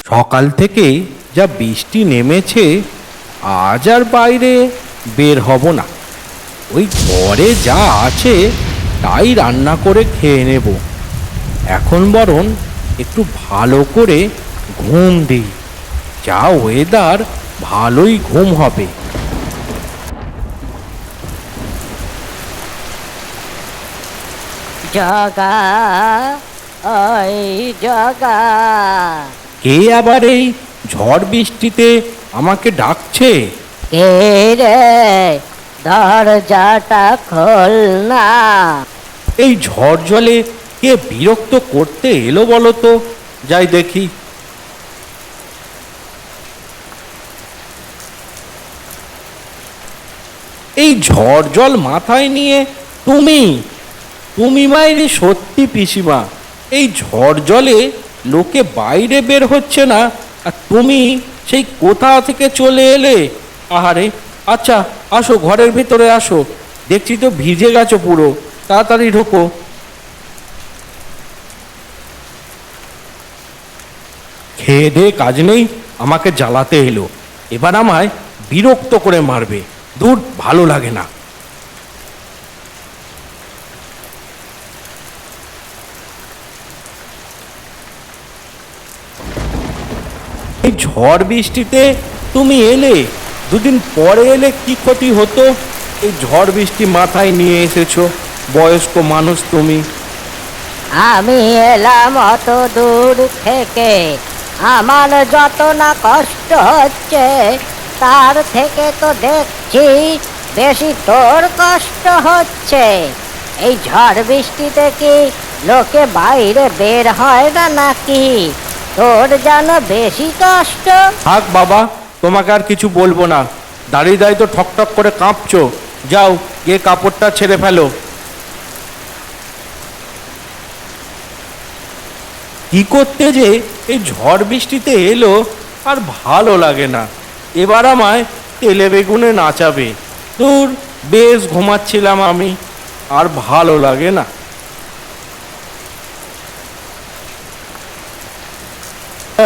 সকাল থেকে যা বৃষ্টি নেমেছে, আজ আর বাইরে বের হব না। ওই ঘরে যা আছে তাই রান্না করে খেয়ে নেব। এখন বরং একটু ভালো করে ঘুম দিই, যা ওয়েদার, ভালোই ঘুম হবে। জগা, ওই জগা। কে আবার এই ঝড় বৃষ্টিতে আমাকে ডাকছে? কে রে, দরজাটা খোল না। এই ঝড় জলে কে বিরক্ত করতে এলো বলো তো? যাই দেখি। এই ঝড় জল মাথায় নিয়ে তুমি তুমি মাইরে সত্যি পিসিমা, এই ঝড় জলে লোকে বাইরে বের হচ্ছে না, আর তুমি সেই কোথা থেকে চলে এলে? আহারে, আচ্ছা আসো, ঘরের ভিতরে আসো। দেখছি তো ভিজে গেছো পুরো, তাড়াতাড়ি ঢোকো। খেয়ে দে কাজ নেই, আমাকে জ্বালাতে এলো। এবার আমায় বিরক্ত করে মারবে। দূর, ভালো লাগে না। এই ঝড় বৃষ্টিতে তুমি এলে, দুদিন পরে এলে কি ক্ষতি হতো? এই ঝড় বৃষ্টি মাথায় নিয়ে এসেছো, বয়স্ক মানুষ তুমি। আমি এলাম অত দূর থেকে, আমার যত না কষ্ট হচ্ছে তার থেকে তো দেখছি বেশি তোর কষ্ট হচ্ছে। এই ঝড় বৃষ্টিতে কি লোকে বাইরে বের হয় না নাকি? তোর যেন বেশি কষ্ট। থাক বাবা, তোমাকে আর কিছু বলবো না। দাঁড়িয়ে দাঁড়িয়ে তো ঠকঠক করে কাঁপছো। যাও, গিয়ে কাপড়টা ছেড়ে ফেলো। কি করতে যে এই ঝড় বৃষ্টিতে এলো আর ভালো লাগে না। এবার আমায় তেলে বেগুনে নাচাবে। দূর, বেশ ঘুমাচ্ছিলাম আমি, আর ভালো লাগে না।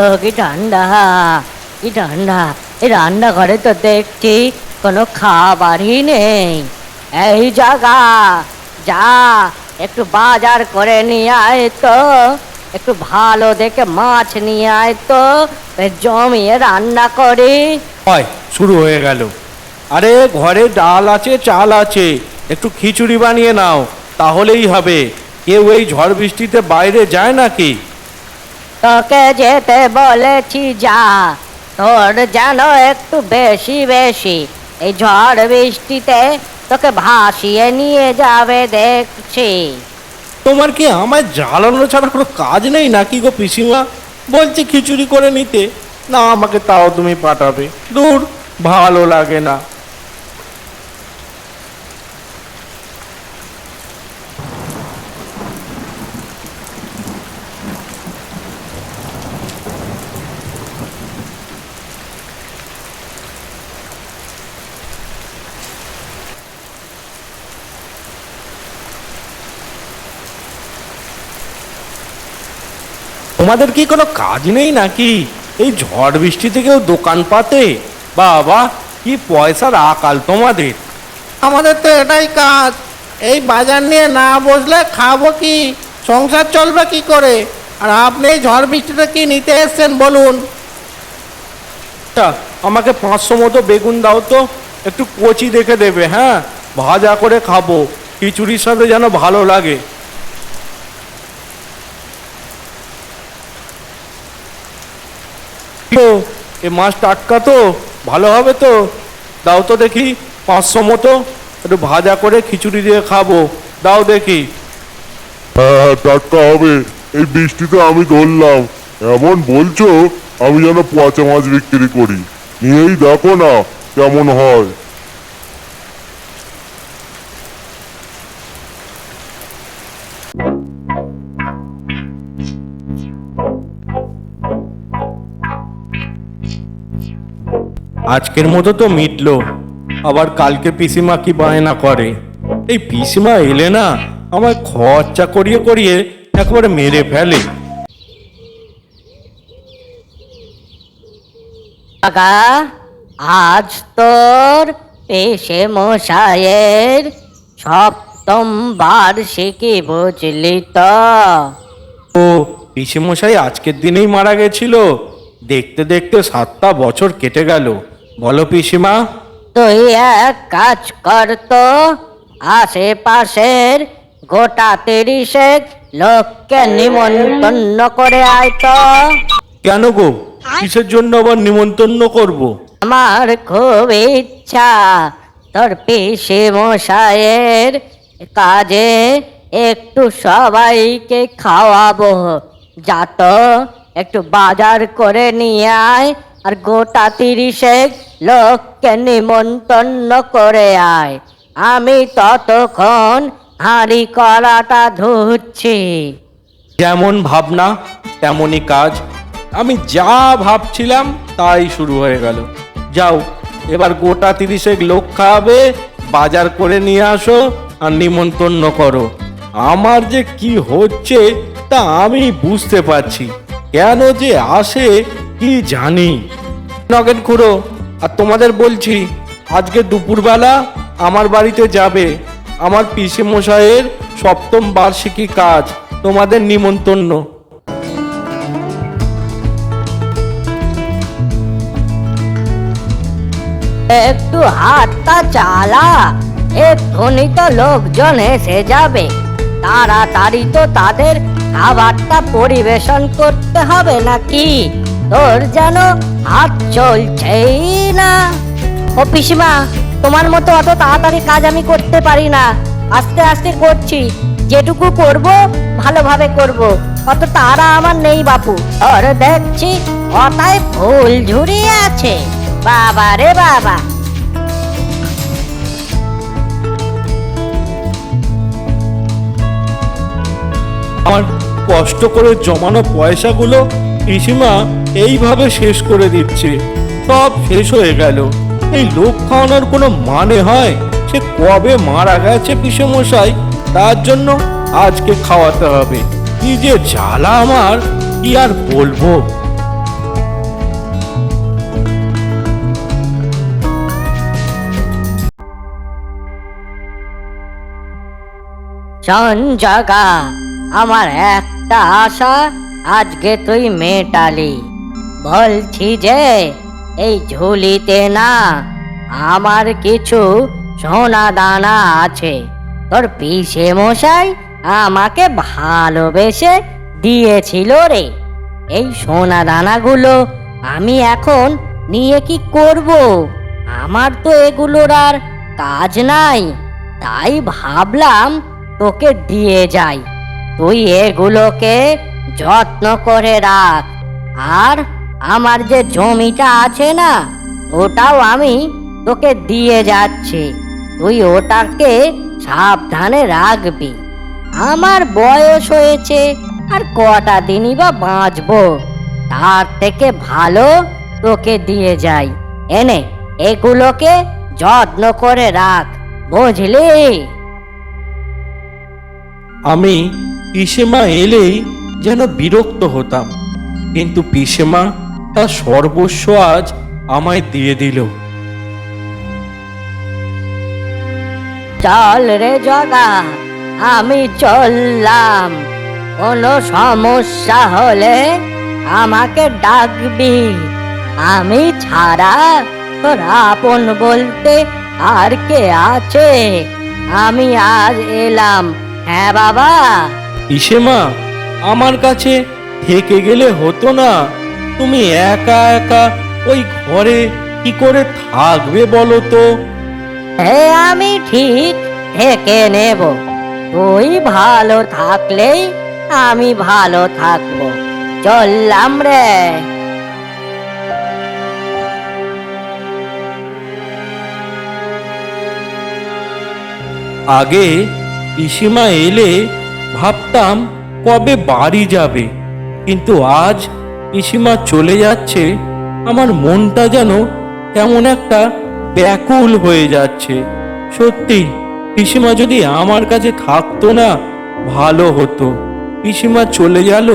ও কি ঠান্ডা, কি ঠান্ডা! এই রান্নাঘরে তো দেখছি কোনো খাবারই নেই। এই জায়গা, যা একটু বাজার করে নিয়ে আয় তো, একটু ভালো দেখে মাছ নিয়ে আয় তো, জমিয়ে রান্না করি। হয়, শুরু হয়ে গেল। আরে ঘরে ডাল আছে, চাল আছে, একটু খিচুড়ি বানিয়ে নাও, তাহলেই হবে। কেউ এই ঝড় বৃষ্টিতে বাইরে যায় নাকি? তোকে যেতে বলেছি, যা। তোর যেন একটু বেশি বেশি, এই ঝড় বৃষ্টিতে তোকে ভাসিয়ে নিয়ে যাবে দেখছি। তোমার কি আমায় জ্বালানো ছাড়া কোনো কাজ নেই নাকি গো পিসিমা? বলছি খিচুড়ি করে নিতে, না আমাকে তাও তুমি পাঠাবে। দূর, ভালো লাগে না। তোমাদের কি কোনো কাজ নেই নাকি? এই ঝড় বৃষ্টিতে কেউ দোকান পাতে? বাবা, কি পয়সার আকাল তোমাদের! আমাদের তো এটাই কাজ। এই বাজার নিয়ে না বসলে খাবো কি, সংসার চলবে কি করে? আর আপনি এই ঝড় বৃষ্টিতে কি নিতে এসছেন বলুন? আচ্ছা, আমাকে 500 মতো বেগুন দাও তো, একটু কচি দেখে দেবে। হ্যাঁ, ভাজা করে খাবো, খিচুড়ির সাথে যেন ভালো লাগে। এ মাছ টাটকা তো, ভালো হবে তো? দাও তো দেখি 500 মতো, একটু ভাজা করে খিচুড়ি দিয়ে খাবো। দাও দেখি। হ্যাঁ হ্যাঁ, টাটকা হবে। এই বৃষ্টিতে আমি ধরলাম, এমন বলছো আমি যেন পচা মাছ বিক্রি করি। নিয়েই দেখো না কেমন হয়। আজকের মতো তো মিটলো, আবার কালকে পিসিমা কি বায়না করে। এই পিসিমা এলে না, আমায় খরচা করিয়ে করিয়ে একেবারে মেরে ফেলে। কাকা, আজ তোর পেশে মশাইয়ের সপ্তম বার্ষিকী, বুঝলি তো? ও পিসেমশাই আজকের দিনেই মারা গেছিল? দেখতে দেখতে 7টা বছর কেটে গেল। বলো পিসিমা। তুই এক কাজ কর তো, আশেপাশের গোটা 30 লোককে নিমন্ত্রণ করে আয় তো। কেন গো, কিসের জন্য আবার নিমন্ত্রণ করব? আমার খুব ইচ্ছা তোর পিসে মশাইয়ের কাজে একটু সবাইকে খাওয়াবো। যা তো একটু বাজার করে নিয়ে আয়, আর গোটা 30 লোককে নিমন্ত্রণ করে আয়। আমি ততক্ষণ হাঁড়ি কড়াটা ধুচ্ছি। যেমন ভাবনা তেমনই কাজ। আমি যা ভাবছিলাম তাই শুরু হয়ে গেল। যাও, এবার গোটা 30 লোক খাওয়াবে, বাজার করে নিয়ে আসো আর নিমন্ত্রণ করো। আমার যে কি হচ্ছে তা আমি বুঝতে পারছি, কেন যে আসে কি জানি। নগেন খুড়ো, আর তোমাদের বলছি, আজকে দুপুরবেলা আমার বাড়িতে যাবে। আমার পিসে মশাইয়ের সপ্তম বার্ষিকী কাজ, তোমাদের নিমন্ত্রণ। একটু হাতটা চালা, এক্ষুনি তো লোকজন এসে যাবে। তাড়াতাড়ি তো তাদের খাবারটা পরিবেশন করতে হবে নাকি? তোর যেন হাত চলছেই না। ও পিসিমা, তোমার মতো অত তাড়াতাড়ি কাজ আমি করতে পারি না। আস্তে আস্তে করছি, যেটুকু করব ভালোভাবে করব। অত তাড়া আমার নেই বাপু। আর দেখছি কথায় ফুল ঝুরিয়ে আছে। বাবা রে বাবা। আমার কষ্ট করে জমানো পয়সাগুলো পিসিমা এইভাবে শেষ করে দিচ্ছে। সব শেষ হয়ে গেল। এই লোক খাওয়ানোর কোনো মানে হয়? সে কবে মারা গেছে পিসে মশাই, তার জন্য আজকে খাওয়াতে হবে। কি যে জ্বালা আমার, কি আর বলবো। সঞ্জগা, আমার একটা আশা আজকে তুই মেটালি। বলছি যে এই ঝুলিতে না আমার কিছু সোনা দানা আছে। তোর পিসে মশাই আমাকে ভালোবেসে দিয়েছিল রে। এই সোনা দানাগুলো আমি এখন নিয়ে কি করব? আমার তো এগুলোর আর কাজ নাই। তাই ভাবলাম তোকে দিয়ে যাই, তুই এগুলোকে যত্ন করে রাখ। আর আমার যে জমিটা আছে না, ওটাও আমি তোকে দিয়ে যাচ্ছি। তুই ওটাকে সাবধানে রাখবি। আমার বয়স হয়েছে, আর কটা দিনই বা বাঁচবো। তার থেকে ভালো তোকে দিয়ে যাই। এনে এগুলোকে যত্ন করে রাখ, বুঝলি? আমি পিসেমা এলেই যেন বিরক্ত হতাম, কিন্তু পিসেমা তার সর্বস্ব আজ আমায় দিয়ে দিল। চল রে জগা, আমি চললাম। কোনো সমস্যা হলে আমাকে ডাকবি। আমি ছাড়া তোর আপন বলতে আর কে আছে? আমি আজ এলাম। হ্যাঁ বাবা। পিসেমা, আমার কাছে থেকে গেলে হতো না? তুমি একা একা ওই ঘরে কি করে থাকবে বলো তো? আমি ঠিক থেকে নেব। তুই ভালো থাকলেই আমি ভালো থাকবো। চললাম রে। আগে পিসিমা এলে ভাবতাম কবে বাড়ি যাবে, কিন্তু আজ পিসিমা চলে যাচ্ছে, আমার মনটা যেন কেমন একটা ব্যাকুল হয়ে যাচ্ছে। সত্যি পিসিমা যদি আমার কাছে থাকতো না, ভালো হতো। পিসিমা চলে গেল,